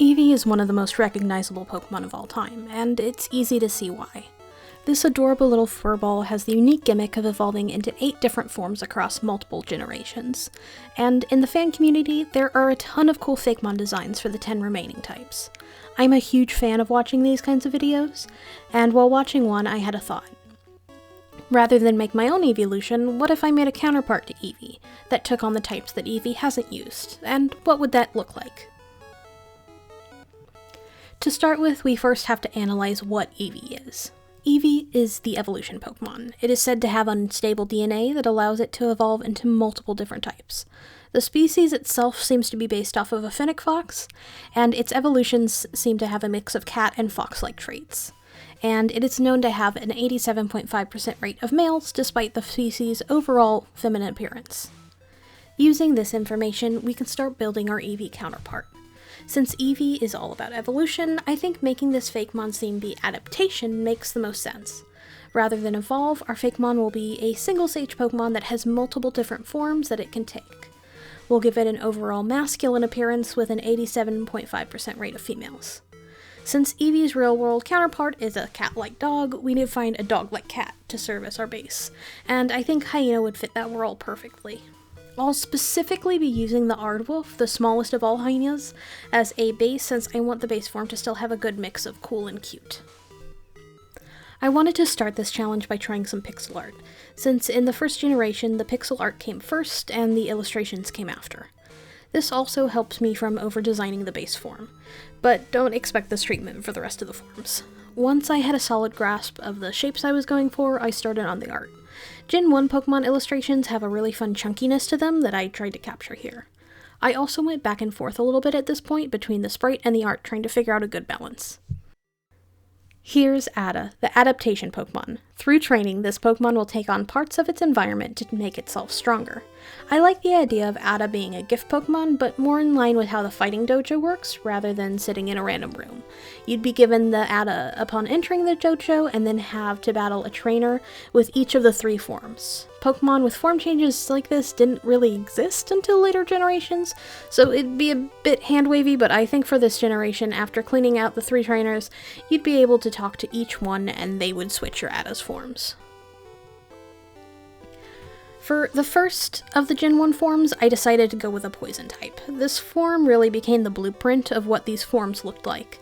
Eevee is one of the most recognizable Pokemon of all time, and it's easy to see why. This adorable little furball has the unique gimmick of evolving into 8 different forms across multiple generations, and in the fan community, there are a ton of cool Fakemon designs for the 10 remaining types. I'm a huge fan of watching these kinds of videos, and while watching one, I had a thought. Rather than make my own evolution, what if I made a counterpart to Eevee that took on the types that Eevee hasn't used, and what would that look like? To start with, we first have to analyze what Eevee is. Eevee is the evolution Pokemon. It is said to have unstable DNA that allows it to evolve into multiple different types. The species itself seems to be based off of a fennec fox, and its evolutions seem to have a mix of cat and fox-like traits. And it is known to have an 87.5% rate of males, despite the species' overall feminine appearance. Using this information, we can start building our Eevee counterpart. Since Eevee is all about evolution, I think making this Fakemon theme be adaptation makes the most sense. Rather than evolve, our Fakemon will be a single-stage Pokemon that has multiple different forms that it can take. We'll give it an overall masculine appearance with an 87.5% rate of females. Since Eevee's real-world counterpart is a cat-like dog, we need to find a dog-like cat to serve as our base, and I think Hyena would fit that role perfectly. I'll specifically be using the Aardwolf, the smallest of all hyenas, as a base since I want the base form to still have a good mix of cool and cute. I wanted to start this challenge by trying some pixel art, since in the first generation the pixel art came first and the illustrations came after. This also helps me from over-designing the base form, but don't expect this treatment for the rest of the forms. Once I had a solid grasp of the shapes I was going for, I started on the art. Gen 1 Pokemon illustrations have a really fun chunkiness to them that I tried to capture here. I also went back and forth a little bit at this point between the sprite and the art, trying to figure out a good balance. Here's Adda, the adaptation Pokemon. Through training, this Pokemon will take on parts of its environment to make itself stronger. I like the idea of Adda being a gift Pokemon, but more in line with how the fighting dojo works, rather than sitting in a random room. You'd be given the Adda upon entering the dojo, and then have to battle a trainer with each of the 3 forms. Pokemon with form changes like this didn't really exist until later generations, so it'd be a bit hand-wavy, but I think for this generation, after cleaning out the 3 trainers, you'd be able to talk to each one and they would switch your Adda's forms. For the first of the Gen 1 forms, I decided to go with a poison type. This form really became the blueprint of what these forms looked like.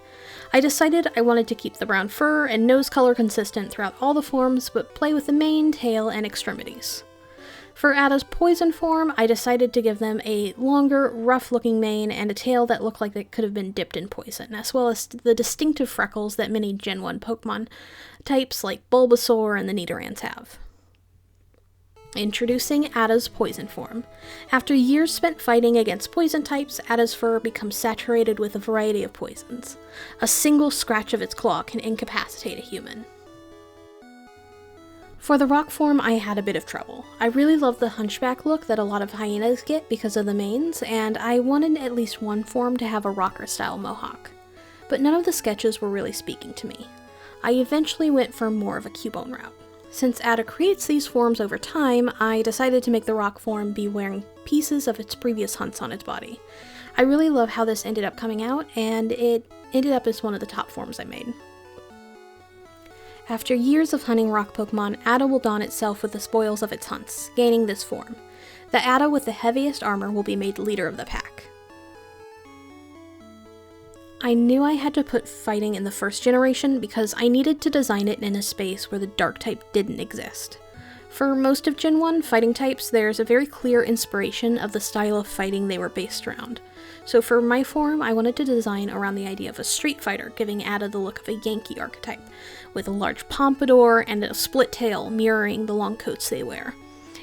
I decided I wanted to keep the brown fur and nose color consistent throughout all the forms, but play with the mane, tail, and extremities. For Adda's poison form, I decided to give them a longer, rough-looking mane and a tail that looked like it could have been dipped in poison, as well as the distinctive freckles that many Gen 1 Pokemon types like Bulbasaur and the Nidorans have. Introducing Adda's poison form. After years spent fighting against poison types, Adda's fur becomes saturated with a variety of poisons. A single scratch of its claw can incapacitate a human. For the rock form, I had a bit of trouble. I really love the hunchback look that a lot of hyenas get because of the manes, and I wanted at least one form to have a rocker-style mohawk. But none of the sketches were really speaking to me. I eventually went for more of a Cubone route. Since Adda creates these forms over time, I decided to make the rock form be wearing pieces of its previous hunts on its body. I really love how this ended up coming out, and it ended up as one of the top forms I made. After years of hunting rock Pokemon, Adda will don itself with the spoils of its hunts, gaining this form. The Adda with the heaviest armor will be made leader of the pack. I knew I had to put fighting in the first generation because I needed to design it in a space where the dark type didn't exist. For most of Gen 1 fighting types, there's a very clear inspiration of the style of fighting they were based around. So for my form, I wanted to design around the idea of a street fighter, giving Adda the look of a Yankee archetype, with a large pompadour and a split tail mirroring the long coats they wear.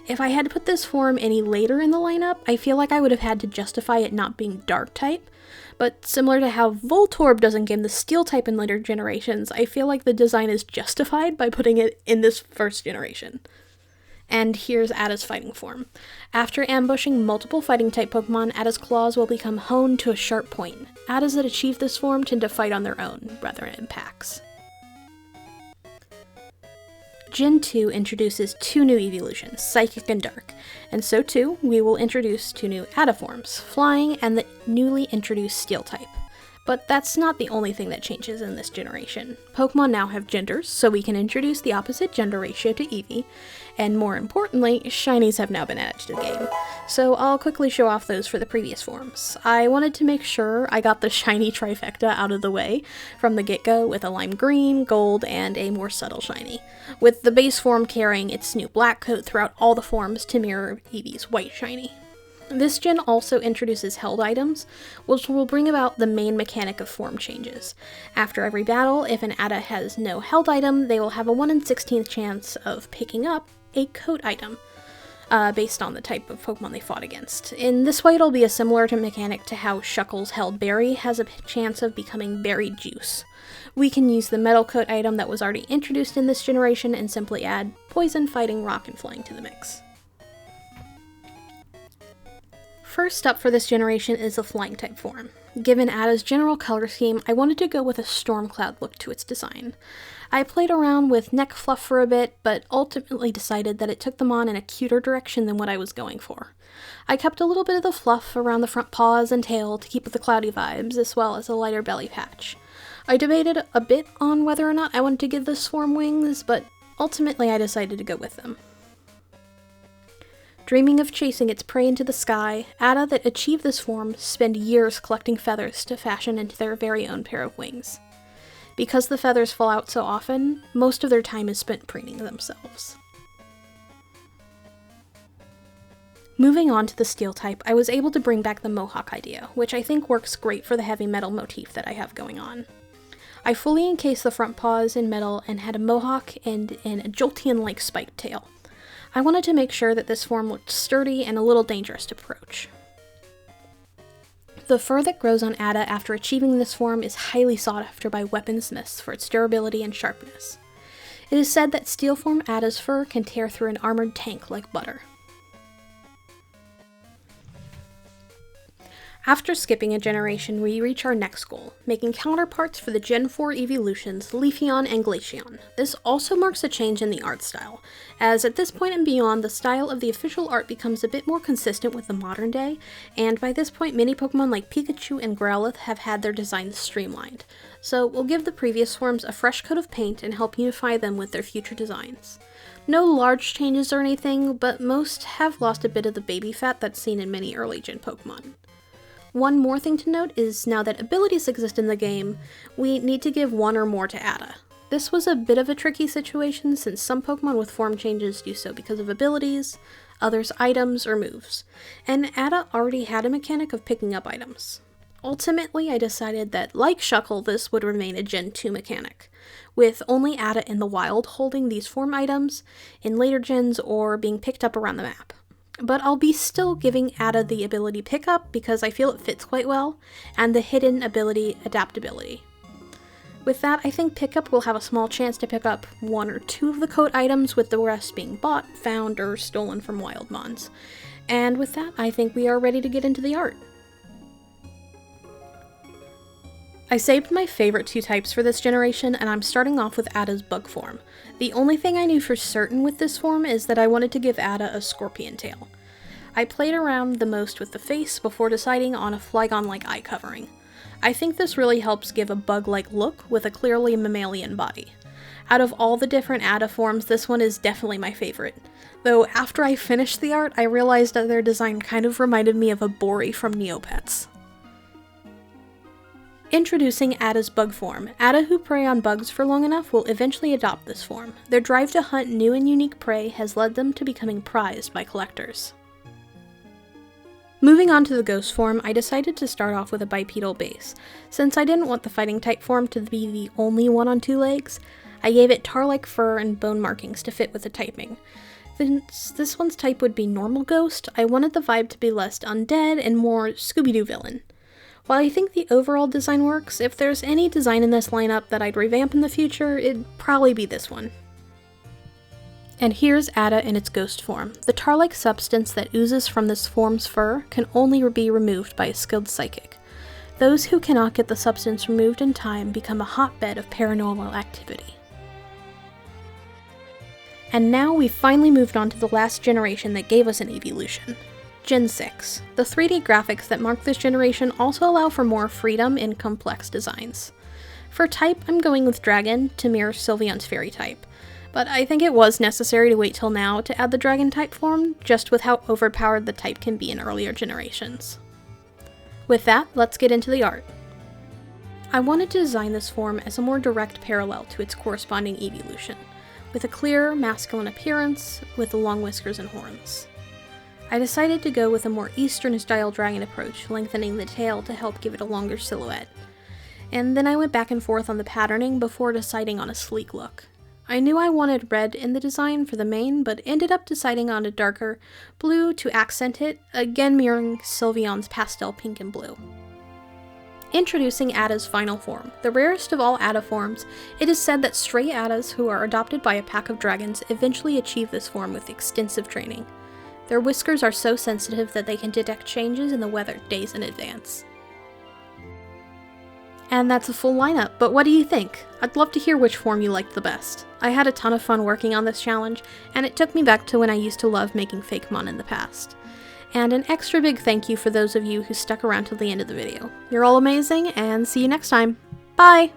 If I had to put this form any later in the lineup, I feel like I would have had to justify it not being dark type, but similar to how Voltorb doesn't game the steel type in later generations, I feel like the design is justified by putting it in this first generation. And here's Adda's fighting form. After ambushing multiple fighting type Pokemon, Adda's claws will become honed to a sharp point. Addas that achieve this form tend to fight on their own, rather than in packs. Gen 2 introduces 2 new evolutions, Psychic and Dark, and so too, we will introduce 2 new Adda forms, Flying and the newly introduced Steel type. But that's not the only thing that changes in this generation. Pokemon now have genders, so we can introduce the opposite gender ratio to Eevee, and more importantly, shinies have now been added to the game. So I'll quickly show off those for the previous forms. I wanted to make sure I got the shiny trifecta out of the way from the get-go with a lime green, gold, and a more subtle shiny, with the base form carrying its new black coat throughout all the forms to mirror Eevee's white shiny. This gen also introduces held items, which will bring about the main mechanic of form changes. After every battle, if an Adda has no held item, they will have a 1 in 16th chance of picking up a coat item, based on the type of Pokemon they fought against. In this way, it'll be a similar mechanic to how Shuckle's held berry has a chance of becoming berry juice. We can use the metal coat item that was already introduced in this generation and simply add poison, fighting, rock, and flying to the mix. First up for this generation is the flying type form. Given Adda's general color scheme, I wanted to go with a storm cloud look to its design. I played around with neck fluff for a bit, but ultimately decided that it took them on in a cuter direction than what I was going for. I kept a little bit of the fluff around the front paws and tail to keep with the cloudy vibes, as well as a lighter belly patch. I debated a bit on whether or not I wanted to give this form wings, but ultimately I decided to go with them. Dreaming of chasing its prey into the sky, Adda that achieve this form spend years collecting feathers to fashion into their very own pair of wings. Because the feathers fall out so often, most of their time is spent preening themselves. Moving on to the steel type, I was able to bring back the Mohawk idea, which I think works great for the heavy metal motif that I have going on. I fully encased the front paws in metal and had a Mohawk and an Jolteon-like spiked tail. I wanted to make sure that this form looked sturdy and a little dangerous to approach. The fur that grows on Adda after achieving this form is highly sought after by weaponsmiths for its durability and sharpness. It is said that steel form Adda's fur can tear through an armored tank like butter. After skipping a generation, we reach our next goal, making counterparts for the Gen 4 evolutions Leafeon and Glaceon. This also marks a change in the art style, as at this point and beyond, the style of the official art becomes a bit more consistent with the modern day, and by this point many Pokemon like Pikachu and Growlithe have had their designs streamlined. So we'll give the previous forms a fresh coat of paint and help unify them with their future designs. No large changes or anything, but most have lost a bit of the baby fat that's seen in many early gen Pokemon. One more thing to note is now that abilities exist in the game, we need to give one or more to Adda. This was a bit of a tricky situation since some Pokemon with form changes do so because of abilities, others items, or moves, and Adda already had a mechanic of picking up items. Ultimately, I decided that, like Shuckle, this would remain a Gen 2 mechanic, with only Adda in the wild holding these form items in later gens or being picked up around the map. But I'll be still giving Adda the ability pickup because I feel it fits quite well, and the hidden ability adaptability. With that, I think pickup will have a small chance to pick up 1 or 2 of the coat items, with the rest being bought, found, or stolen from wild mons. And with that, I think we are ready to get into the art. I saved my favorite 2 types for this generation, and I'm starting off with Adda's bug form. The only thing I knew for certain with this form is that I wanted to give Adda a scorpion tail. I played around the most with the face before deciding on a Flygon-like eye covering. I think this really helps give a bug-like look with a clearly mammalian body. Out of all the different Adda forms, this one is definitely my favorite. Though after I finished the art, I realized that their design kind of reminded me of a Bori from Neopets. Introducing Adda's bug form. Adda who prey on bugs for long enough will eventually adopt this form. Their drive to hunt new and unique prey has led them to becoming prized by collectors. Moving on to the ghost form, I decided to start off with a bipedal base. Since I didn't want the fighting type form to be the only one on 2 legs, I gave it tar-like fur and bone markings to fit with the typing. Since this one's type would be normal ghost, I wanted the vibe to be less undead and more Scooby-Doo villain. While I think the overall design works, if there's any design in this lineup that I'd revamp in the future, it'd probably be this one. And here's Adda in its ghost form. The tar-like substance that oozes from this form's fur can only be removed by a skilled psychic. Those who cannot get the substance removed in time become a hotbed of paranormal activity. And now we've finally moved on to the last generation that gave us an evolution. Gen 6. The 3D graphics that mark this generation also allow for more freedom in complex designs. For type, I'm going with Dragon to mirror Sylveon's fairy type, but I think it was necessary to wait till now to add the Dragon type form, just with how overpowered the type can be in earlier generations. With that, let's get into the art. I wanted to design this form as a more direct parallel to its corresponding evolution, with a clear, masculine appearance with the long whiskers and horns. I decided to go with a more Eastern-style dragon approach, lengthening the tail to help give it a longer silhouette. And then I went back and forth on the patterning before deciding on a sleek look. I knew I wanted red in the design for the mane, but ended up deciding on a darker blue to accent it, again mirroring Sylveon's pastel pink and blue. Introducing Adda's final form. The rarest of all Adda forms, it is said that stray Addas who are adopted by a pack of dragons eventually achieve this form with extensive training. Their whiskers are so sensitive that they can detect changes in the weather days in advance. And that's a full lineup, but what do you think? I'd love to hear which form you liked the best. I had a ton of fun working on this challenge, and it took me back to when I used to love making Fakemon in the past. And an extra big thank you for those of you who stuck around till the end of the video. You're all amazing, and see you next time. Bye!